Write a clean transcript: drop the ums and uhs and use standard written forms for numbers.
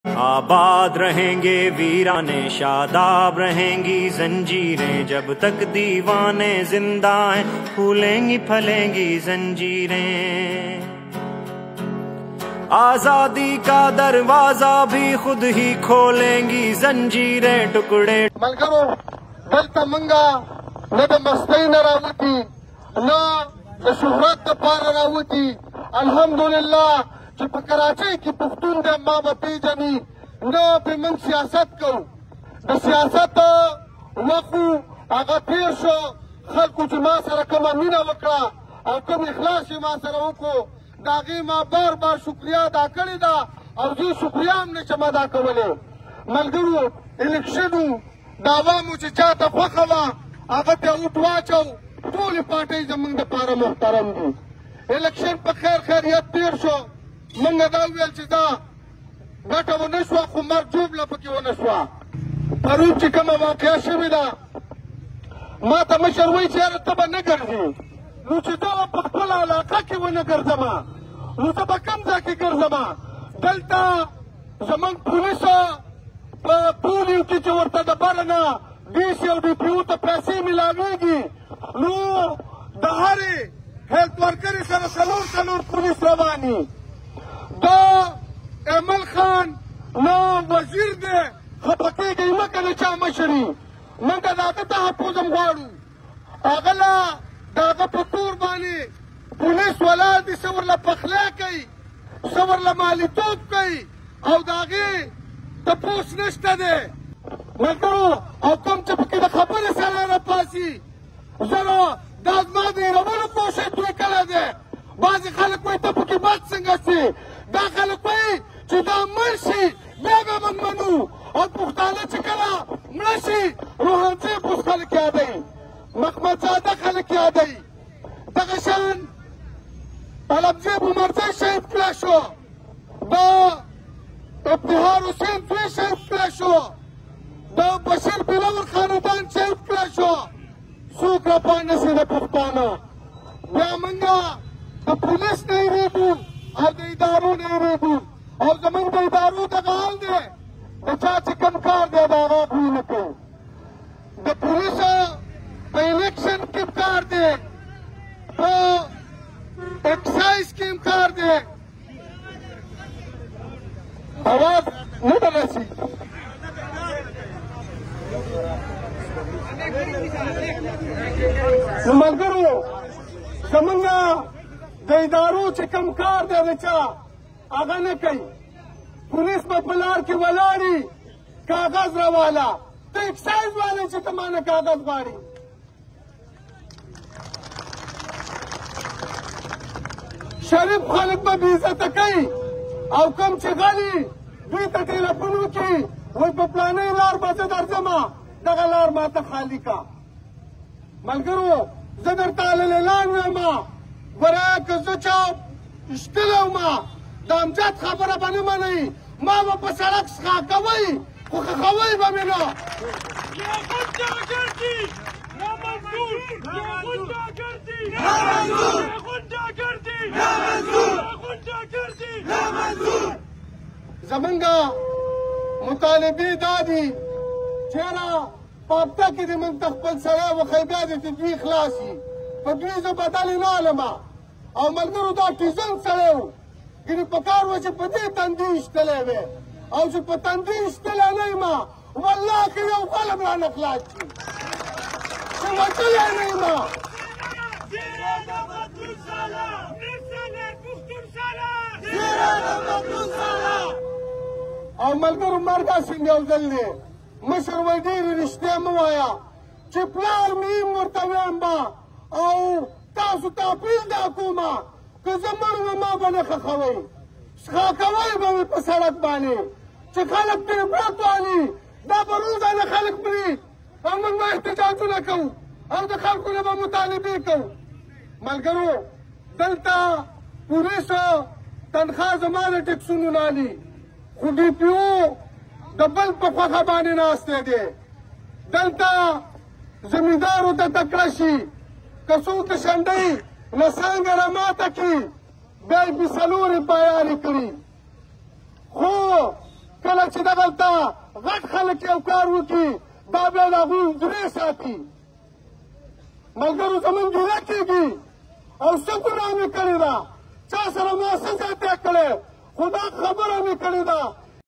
आबाद रहेंगे वीराने, शादाब रहेंगी जंजीरें, जब तक दीवाने जिंदा हैं फूलेंगी फलेंगी जंजीरें। आजादी का दरवाजा भी खुद ही खोलेंगी जंजीरें, टुकड़े मलगरो दलता मंगा न द मस्ती न रावती न द शोहरत पार रावती। अल्हम्दुलिल्लाह چې په کراچۍ کې پښتون دی ما به پیژني نه پې موږ سیاست کوو. د سیاست وخت هغه تېر شو، خلکو چې ما سره کومه مینه وکړه او کوم اخلاص چې ما سره وکړو د هغې ما بار بار شکریا ادا کړې ده او زه شکریا هم نشم ادا کولی. ملګرو الیکشن و د عوامو چې چا ته خوښه وه هغه ته اوټ واچو. ټولې پارټۍ زموږ دپاره محترم دي. الیکشن په خیر خیریت تېر شو. موږ دا وویل چې دا ګټه ونه شوه خو مرګ جوبله پکې ونه شوه. پرون چې کومه واقعه شوې ده ما ته مشر وایي چې یاره ته به نه ګرځې، نو چې زه په خپله علاقه کې ونه ګرځمه نو زه به کوم ځای کې ګرځمه؟ دلته زموږ پولیسو په پولیو کې چې ورته د بره نه ډي سي او ډي پي او ته پیسې میلاوېږي نو د هرې هیلت ورکرې سره څلور پولیس رواني. دا ایمل خان نو وزیر دی، خفه کېږئ مه که د چا مشري. موږ د هغه تحفظ هم غواړو. هغه له د هغه په تور باندې پولیس ولاړ دي، څه ورله پخلی کوي، څه ورله مالیتوب کوي او د هغې تپوس نشته دی. ملګرو او کوم چې پکې د خبرې سره راپاسي زه دا زما د هېرولو کوشش دوی کړی دی. بعضې خلک وایي ته پکې بد څنګه سې، دا خلک وایي چې دا مړ شي بیا به موږ منو او پښتانه چې کله مړه شي روحانزیب اوس خلک یادوي، محمدزاده خلک یادوي. دغه شان علمزیب عمرزی شهید کړی شو، دا ابتهار حسین دوی شهید کړی شو، دا بشیر بلور خاندان شهید کړی شو. څوک راپانه شي د پښتانه؟ بیا موږ د پولیس نه هېرېږو او د ادارو نه هېرېږو او زموږ د ادارو دغه حال دی د چا چې کوم کار دی د هغه بوی نه کوو. د پولیسو په الیکشن کې هم کار دی، په اکسایز کې هم کار دی. اواز نه ده رسي. نو ملګرو زمونږ د ادارو چې کوم کار دی د چا هغه نه کوي. پولیس به په لار کې ولاړي کاغذ راواله، ته اکسایز والی چې ته مانه کاغذ غواړي. شریف خلک به بېعزته کوي او کوم چې غلي دوی ته ټېلیفون وکړي وایي په پلانۍ لار به زه درځمه دغه لار ماته خالي کا. ملګرو زه درته اعلان وایم ګوره که زه چا شتلی ومه د امجد خبره به نه منئ، ما به په سړک څښاکوئ خو ښخوئ به مې نه. زمونږ مطالبې دا دي چېره په هفته کې دې موږ ته خپل سړی وښی بیا دې چې دوی خلاص شي. په دوی زه بدلې نه علمه او ملګرو دا ټیزن سړی و، ګینې په کار وه چې په دې تندي ایستلی وی او چې په تندي ایستلی نه یمه والله که یو غل هم رانه خلاص شي چې وتلی نه یمه. او ملګرو مرګ هسې یو ځل دی. مشر وایي ډېرې رښتیا مه وایه چې پلار مې هم ورته ویم به او تاسو ته اپیل دا کومه که زه مړ وم ما به نه ښخوئ، څښاکوئ به مې په سړک باندې چې خلک پرې عبرت والي. دا به روزانه خلک مري او موږ به احتجاجونه کوو او د خلکو نه به مطالبې کوو. ملګرو دلته پولیسو تنخوا زما د ټکسونو نه اخلي خو ډي پي او د بل په خوښه باندې ناستی دی. دلته زمیندارو ته تکړه شي که څوک د شنډۍ نه څانګه راماته کړي بیا یې بې څلورې بیانې کړي خو کله چې دغلته غټ خلک یو کار وکړي دا بیا د هغوی زړې ساتي. ملګرو زموږ ګیله کېږي او څه ګناه مې کړې ده، چا سره ما څه زیاتی کړی، خو دا خبره مې کړې ده